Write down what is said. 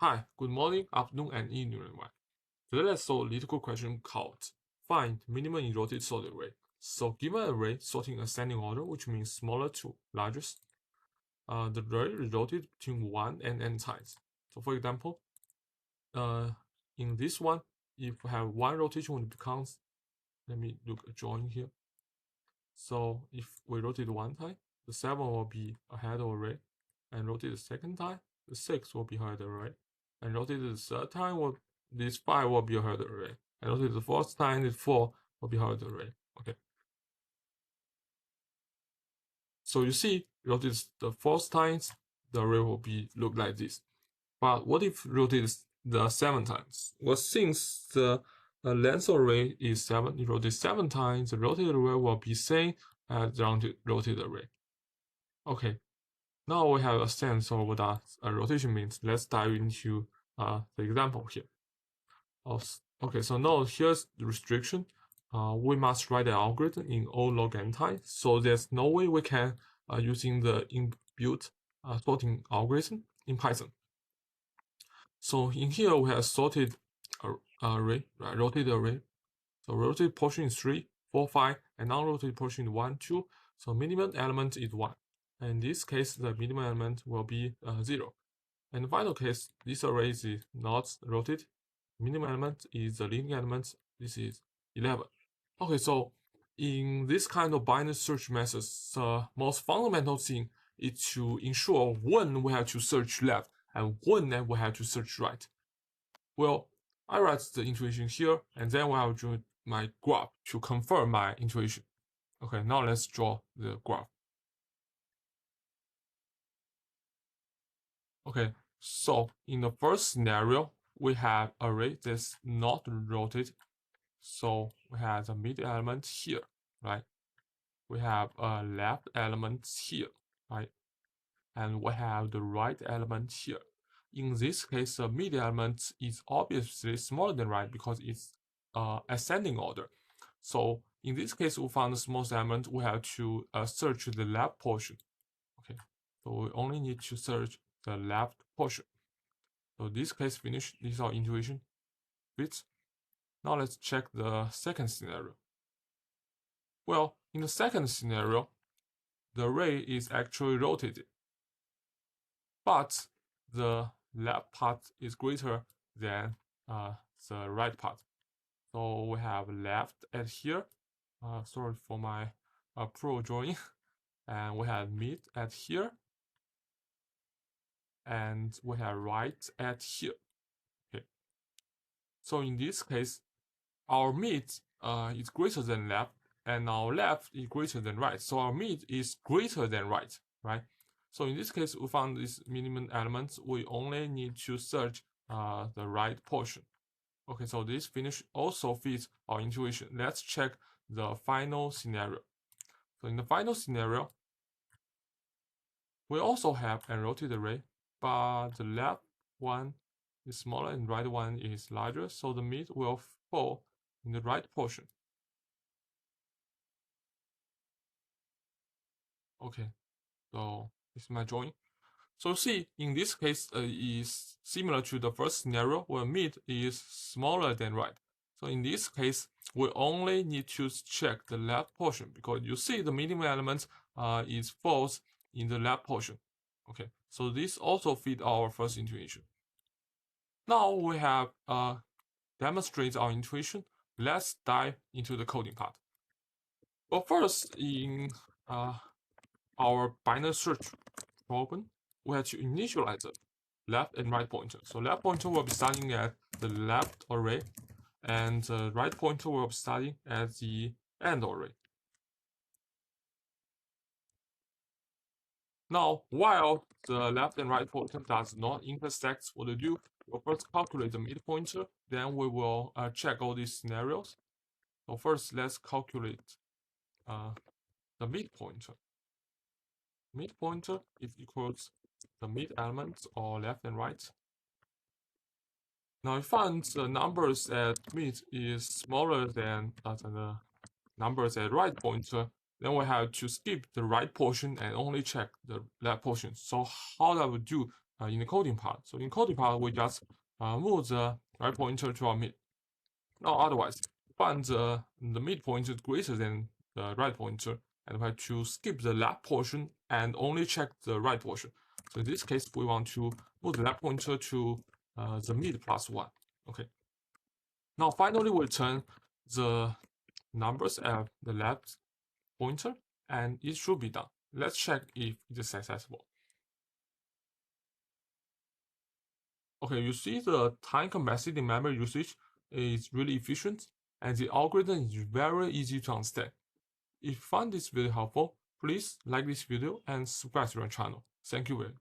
Hi, good morning, afternoon, and evening, everyone. Today let's solve a Leetcode question called Find minimum in rotated sorted array. So given an array sorting ascending order, which means smaller to largest, the array is rotated between 1 and n times. So for example, in this one, if we have one rotation, it becomes, let me look a drawing here. So if we rotate one time, the 7 will be ahead of array, and rotate the second time, the 6 will be ahead of array, and rotate the third time, this 5 will be ahead of array, and rotate the fourth time, this 4 will be ahead of array. Okay. So you see, rotate the fourth times, the array will look like this. But what if rotate the 7 times? Well, since the length array is 7, if rotate 7 times, the rotated array will be same as the rotated array. Okay, now we have a sense of what a rotation means. Let's dive into the example here. Okay, so now here's the restriction. We must write the algorithm in O log n time, so there's no way we can using the inbuilt sorting algorithm in Python. So in here we have sorted array, right, rotated array. So rotated portion is 3, 4, 5, and non-rotated portion is 1, 2. So minimum element is 1. And in this case, the minimum element will be 0. And the final case, this array is not rotated. Minimum element is the leading element. This is 11. Okay, so in this kind of binary search methods, the most fundamental thing is to ensure when we have to search left and when we have to search right. Well, I write the intuition here, and then we have to draw my graph to confirm my intuition. Okay, now let's draw the graph. Okay, so in the first scenario, we have array that's not rotated. So we have the mid element here, right? We have a left element here, right? And we have the right element here. In this case, the mid element is obviously smaller than right because it's ascending order. So in this case, we found the smallest element. We have to search the left portion. Okay, so we only need to search the left portion. So this case finished. This is our intuition bits. Now let's check the second scenario. Well, in the second scenario, the array is actually rotated, but the left part is greater than the right part. So we have left at here. Sorry for my pro drawing. And we have mid at here. And we have right at here. Okay. So in this case, our mid is greater than left, and our left is greater than right. So our mid is greater than right, right? So in this case, we found this minimum element. We only need to search the right portion. Okay, so this finish also fits our intuition. Let's check the final scenario. So in the final scenario, we also have a rotated array, but the left one is smaller and right one is larger, so the mid will fall in the right portion. Okay, so this is my drawing. So see, in this case, is similar to the first scenario where mid is smaller than right. So in this case, we only need to check the left portion because you see the minimum element is false in the left portion. Okay, so this also fit our first intuition. Now we have demonstrated our intuition. Let's dive into the coding part. Well, first in our binary search problem, we have to initialize the left and right pointer. So left pointer will be starting at the left array, and the right pointer will be starting at the end array. Now, while the left and right pointer does not intersect, what to do? We'll first calculate the mid pointer, then we will check all these scenarios. So first, let's calculate the mid pointer. Mid pointer is equals the mid elements or left and right. Now, if find the numbers at mid is smaller than the numbers at right pointer, then we have to skip the right portion and only check the left portion. So how that would do? in the coding part. So in coding part, we just move the right pointer to our mid. Now otherwise, find the mid pointer greater than the right pointer, and we have to skip the left portion and only check the right portion. So in this case, we want to move the left pointer to the mid plus 1. Okay. Now finally, we turn the numbers at the left pointer, and it should be done. Let's check if it is successful. Okay, you see the time capacity memory usage is really efficient, and the algorithm is very easy to understand. If you find this video helpful, please like this video and subscribe to our channel. Thank you very much.